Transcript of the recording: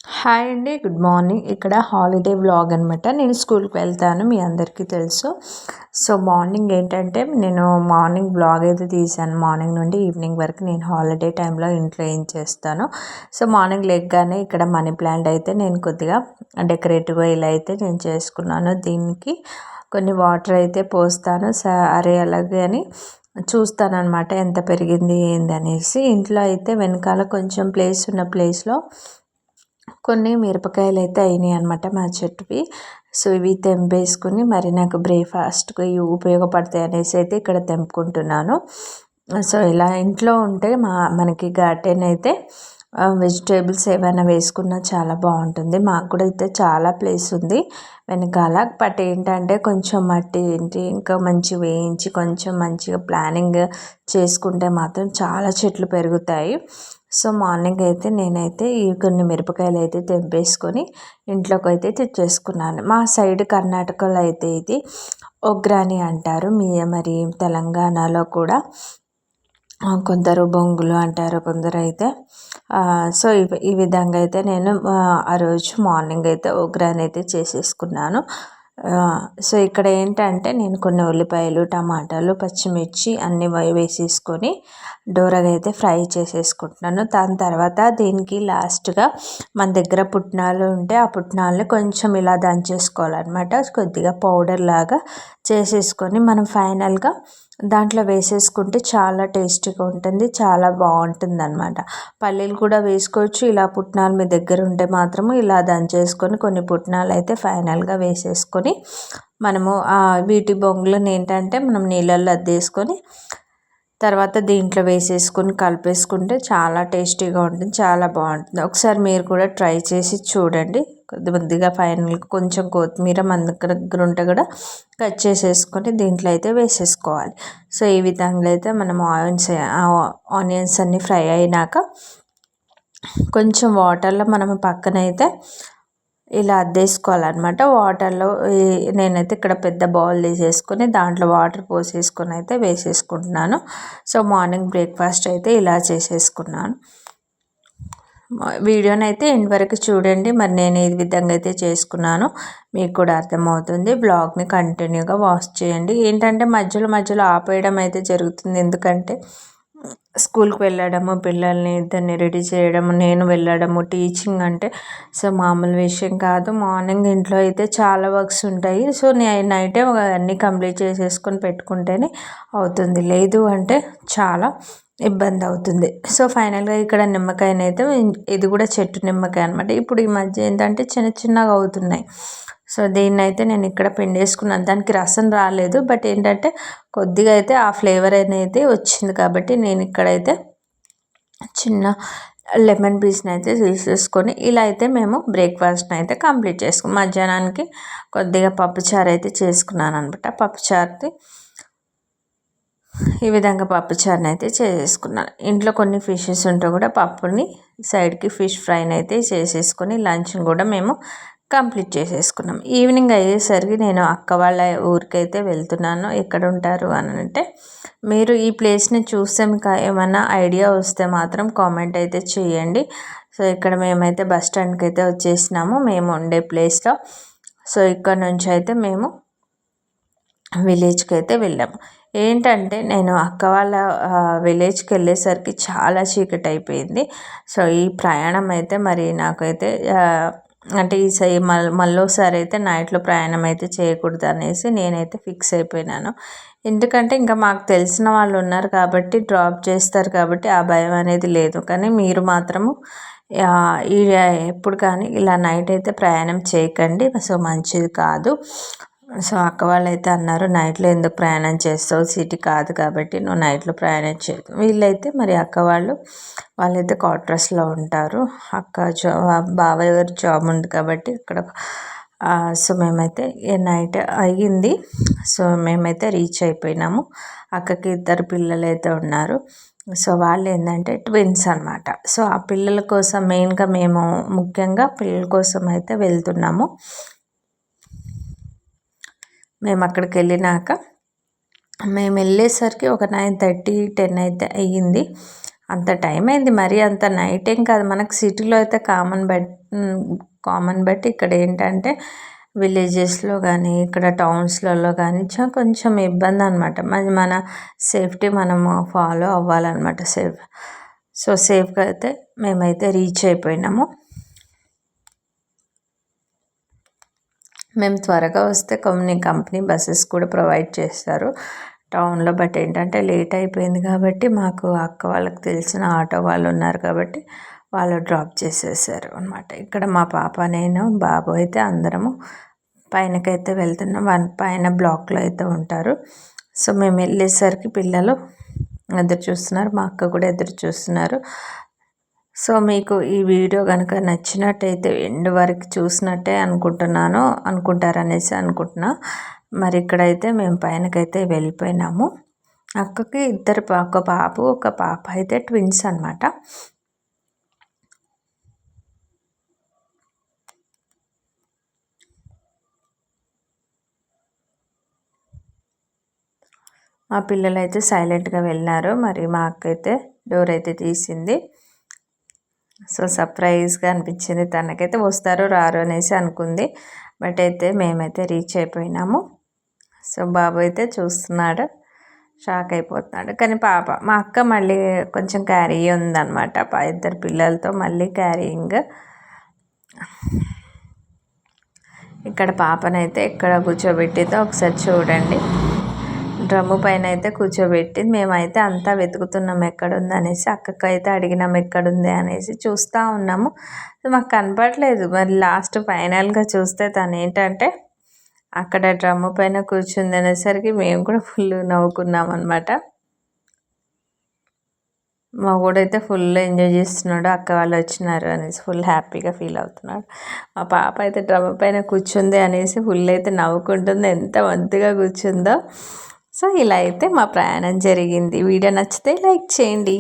Hi అండి. Good morning. ఇక్కడ holiday vlog అనమాట. నేను స్కూల్కి వెళ్తాను, మీ అందరికీ తెలుసు. సో మార్నింగ్ ఏంటంటే నేను మార్నింగ్ వ్లాగ్ అయితే తీసాను. మార్నింగ్ నుండి ఈవినింగ్ వరకు నేను హాలిడే టైంలో ఇంట్లో ఏం చేస్తాను. సో మార్నింగ్ లెగ్గానే ఇక్కడ మనీ ప్లాంట్ అయితే నేను కొద్దిగా డెకరేటివ్గా ఇలా అయితే నేను చేసుకున్నాను. దీనికి కొన్ని వాటర్ అయితే పోస్తాను. అరే అలాగే అని చూస్తానన్నమాట ఎంత పెరిగింది ఏంది అనేసి. ఇంట్లో అయితే వెనకాల కొంచెం ప్లేస్ ఉన్న ప్లేస్లో కొన్ని మిరపకాయలు అయితే అయినాయి అనమాట మా చెట్టువి. సో ఇవి తెంపేసుకుని మరి నాకు బ్రేక్ఫాస్ట్కి ఇవి ఉపయోగపడతాయి అనేసి అయితే ఇక్కడ తెంపుకుంటున్నాను. సో ఇలా ఇంట్లో ఉంటే మనకి గార్డెన్ అయితే వెజిటేబుల్స్ ఏమైనా వేసుకున్నా చాలా బాగుంటుంది. మాకు కూడా అయితే చాలా ప్లేస్ ఉంది వెనకాల. బట్ ఏంటంటే కొంచెం మట్టి ఏంటి ఇంకా మంచి వేయించి కొంచెం మంచిగా ప్లానింగ్ చేసుకుంటే మాత్రం చాలా చెట్లు పెరుగుతాయి. సో మార్నింగ్ అయితే నేనైతే ఈ కొన్ని మిరపకాయలు అయితే తెంపేసుకొని ఇంట్లోకి అయితే తెచ్చేసుకున్నాను. మా సైడ్ కర్ణాటకలో అయితే ఇది ఒగ్రాని అంటారు. మరి తెలంగాణలో కూడా కొందరు బొంగులు అంటారు, కొందరు అయితే సో ఈ విధంగా అయితే నేను ఆ రోజు మార్నింగ్ అయితే ఒగ్రాని అయితే చేసేసుకున్నాను. సో ఇక్కడ ఏంటంటే నేను కొన్ని ఉల్లిపాయలు, టమాటాలు, పచ్చిమిర్చి అన్నీ వేసేసుకొని డోరగా అయితే ఫ్రై చేసేసుకుంటున్నాను. దాని తర్వాత దీనికి లాస్ట్గా మన దగ్గర పుట్నాలు ఉంటే ఆ పుట్నాలని కొంచెం ఇలా దంచేసుకోవాలన్నమాట. కొద్దిగా పౌడర్ లాగా చేసేసుకొని మనం ఫైనల్గా దాంట్లో వేసేసుకుంటే చాలా టేస్టీగా ఉంటుంది, చాలా బాగుంటుంది అనమాట. పల్లీలు కూడా వేసుకోవచ్చు. ఇలా పుట్నాలు మీ దగ్గర ఉంటే మాత్రము ఇలా దంచేసుకొని కొన్ని పుట్నాలు అయితే ఫైనల్గా వేసేసుకొని మనము వీటి బొంగులను ఏంటంటే మనం నీళ్ళల్లో అద్దేసుకొని తర్వాత దీంట్లో వేసేసుకొని కలిపేసుకుంటే చాలా టేస్టీగా ఉంటుంది, చాలా బాగుంటుంది. ఒకసారి మీరు కూడా ట్రై చేసి చూడండి. కొద్దిగా ఫైనల్గా కొంచెం కొత్తిమీర మన దగ్గర ఉంటే కూడా కట్ చేసేసుకొని దీంట్లో అయితే వేసేసుకోవాలి. సో ఈ విధంగా అయితే మనం ఆనియన్స్ అన్నీ ఫ్రై అయినాక కొంచెం వాటర్లో మనం పక్కనైతే ఇలా అద్దేసుకోవాలన్నమాట. వాటర్లో నేనైతే ఇక్కడ పెద్ద బౌల్ తీసేసుకొని దాంట్లో వాటర్ పోసేసుకొని అయితే వేసేసుకుంటున్నాను. సో మార్నింగ్ బ్రేక్ఫాస్ట్ అయితే ఇలా చేసేసుకున్నాను. వీడియోని అయితే ఎండ్ వరకు చూడండి. మరి నేను ఈ విధంగా అయితే చేసుకున్నాను, మీకు కూడా అర్థమవుతుంది. బ్లాగ్ని కంటిన్యూగా వాచ్ చేయండి. ఏంటంటే మధ్యలో మధ్యలో ఆపేయడం అయితే జరుగుతుంది, ఎందుకంటే స్కూల్కి వెళ్ళడము, పిల్లల్ని ఇద్దరిని రెడీ చేయడము, నేను వెళ్ళడము, టీచింగ్ అంటే సో మామూలు విషయం కాదు. మార్నింగ్ ఇంట్లో అయితే చాలా వర్క్స్ ఉంటాయి. సో నైటే అన్నీ కంప్లీట్ చేసేసుకొని పెట్టుకుంటేనే అవుతుంది, లేదు అంటే చాలా ఇబ్బంది అవుతుంది. సో ఫైనల్గా ఇక్కడ నిమ్మకాయనైతే ఇది కూడా చెట్టు నిమ్మకాయ అనమాట. ఇప్పుడు ఈ మధ్య ఏంటంటే చిన్న చిన్నగా అవుతున్నాయి. సో దీన్ని అయితే నేను ఇక్కడ పిండేసుకున్నాను. దానికి రసం రాలేదు, బట్ ఏంటంటే కొద్దిగా అయితే ఆ ఫ్లేవర్ అనేది వచ్చింది కాబట్టి నేను ఇక్కడైతే చిన్న లెమన్ పీస్ని అయితే తీసేసుకొని ఇలా అయితే మేము బ్రేక్ఫాస్ట్ని అయితే కంప్లీట్ చేసుకున్నాం. మధ్యాహ్నానికి కొద్దిగా పప్పుచారు అయితే చేసుకున్నాను అనమాట. పప్పుచారుది ఈ విధంగా పప్పుచారుని అయితే చేసేసుకున్నాను. ఇంట్లో కొన్ని ఫిషెస్ ఉంటే కూడా పప్పుని సైడ్కి ఫిష్ ఫ్రైని అయితే చేసేసుకొని లంచ్ని కూడా మేము కంప్లీట్ చేసేసుకున్నాం. ఈవినింగ్ అయ్యేసరికి నేను అక్క వాళ్ళ ఊరికైతే వెళ్తున్నాను. ఎక్కడ ఉంటారు అని అంటే మీరు ఈ ప్లేస్ని చూస్తే మీకు ఏమైనా ఐడియా వస్తే మాత్రం కామెంట్ అయితే చేయండి. సో ఇక్కడ మేమైతే బస్ స్టాండ్కి అయితే వచ్చేసినాము, మేము ఉండే ప్లేస్లో. సో ఇక్కడ నుంచి అయితే మేము విలేజ్కి అయితే వెళ్ళాము. ఏంటంటే నేను అక్క వాళ్ళ విలేజ్కి వెళ్ళేసరికి చాలా చీకటి అయిపోయింది. సో ఈ ప్రయాణం అయితే మరి నాకైతే అంటే ఈసారి మళ్ళీసారి అయితే నైట్లో ప్రయాణం అయితే చేయకూడదు అనేసి నేనైతే ఫిక్స్ అయిపోయినాను. ఎందుకంటే ఇంకా మాకు తెలిసిన వాళ్ళు ఉన్నారు కాబట్టి డ్రాప్ చేస్తారు కాబట్టి ఆ భయం అనేది లేదు. కానీ మీరు మాత్రము ఈ ఎప్పుడు కానీ ఇలా నైట్ అయితే ప్రయాణం చేయకండి, సో మంచిది కాదు. సో అక్క వాళ్ళు అయితే అన్నారు, నైట్లో ఎందుకు ప్రయాణం చేస్తావు, సిటీ కాదు కాబట్టి నువ్వు నైట్లో ప్రయాణం చేయదు. వీళ్ళైతే మరి అక్క వాళ్ళైతే క్వార్టర్స్లో ఉంటారు. బావ గారు జాబ్ ఉంది కాబట్టి ఇక్కడ. సో మేమైతే నైట్ అయ్యింది. సో మేమైతే రీచ్ అయిపోయినాము. అక్కకి ఇద్దరు పిల్లలు అయితే ఉన్నారు. సో వాళ్ళు ఏంటంటే ట్విన్స్ అనమాట. సో ఆ పిల్లల కోసం మెయిన్గా మేము ముఖ్యంగా పిల్లల కోసం అయితే వెళ్తున్నాము. మేము అక్కడికి వెళ్ళినాక మేము వెళ్ళేసరికి ఒక 9:30, 10 అయితే అయ్యింది. అంత టైం అయింది, మరీ అంత నైట్ ఏం కాదు. మనకు సిటీలో అయితే కామన్ బట్ ఇక్కడ ఏంటంటే విలేజెస్లో కానీ ఇక్కడ టౌన్స్లలో కానీ కొంచెం ఇబ్బంది అనమాట. మన సేఫ్టీ మనము ఫాలో అవ్వాలన్నమాట. సేఫ్గా అయితే మేమైతే రీచ్ అయిపోయినాము. మేము త్వరగా వస్తే కొన్ని కంపెనీ బస్సెస్ కూడా ప్రొవైడ్ చేస్తారు టౌన్లో. బట్ ఏంటంటే లేట్ అయిపోయింది కాబట్టి మాకు అక్క వాళ్ళకి తెలిసిన ఆటో వాళ్ళు ఉన్నారు కాబట్టి వాళ్ళు డ్రాప్ చేసేసారు అనమాట. ఇక్కడ మా పాప, నేను, బాబు అయితే అందరము పైనకైతే వెళ్తున్నాం. పైన బ్లాక్లో అయితే ఉంటారు. సో మేము వెళ్ళేసరికి పిల్లలు ఎదురు చూస్తున్నారు, మా అక్క కూడా ఎదురు చూస్తున్నారు. సో మీకు ఈ వీడియో కనుక నచ్చినట్టయితే ఎండ్ వరకు చూసినట్టే అనుకుంటారనేసి అనుకుంటున్నా. మరి ఇక్కడైతే మేము పైనకైతే వెళ్ళిపోయినాము. అక్కకి ఒక బాబు ఒక పాప అయితే ట్విన్స్ అనమాట. మా పిల్లలు అయితే సైలెంట్గా వెళ్ళినారు. మరి మా అక్క అయితే డోర్ అయితే తీసింది. సో సర్ప్రైజ్గా అనిపించింది. తనకైతే వస్తారో రారో అనేసి అనుకుంది. బట్ అయితే మేమైతే రీచ్ అయిపోయినాము. సో బాబు అయితే చూస్తున్నాడు, షాక్ అయిపోతున్నాడు. కానీ మా అక్క మళ్ళీ కొంచెం క్యారీ ఉందన్నమాట. ఇద్దరు పిల్లలతో మళ్ళీ క్యారీయింగ్. ఇక్కడ పాపనైతే ఎక్కడ కూర్చోబెట్టిందో ఒకసారి చూడండి. డ్రమ్ము పైన అయితే కూర్చోబెట్టి మేమైతే అంతా వెతుకుతున్నాం ఎక్కడుంది అనేసి. అక్కకి అయితే అడిగినాం ఎక్కడుంది అనేసి. చూస్తూ ఉన్నాము, మాకు కనపడలేదు. మరి లాస్ట్ ఫైనల్గా చూస్తే తను ఏంటంటే అక్కడ డ్రమ్ము పైన కూర్చుంది అనేసరికి మేము కూడా ఫుల్ నవ్వుకున్నాం అనమాట. మా కూడా ఫుల్ ఎంజాయ్ చేస్తున్నాడు, అక్క వాళ్ళు వచ్చినారు అనేసి ఫుల్ హ్యాపీగా ఫీల్ అవుతున్నాడు. మా పాప అయితే డ్రమ్ము పైన కూర్చుంది అనేసి ఫుల్ అయితే నవ్వుకుంటుంది, ఎంత మంచిగా కూర్చుందో. సో ఇలా అయితే మా ప్రయాణం జరిగింది. వీడియో నచ్చితే లైక్ చేయండి.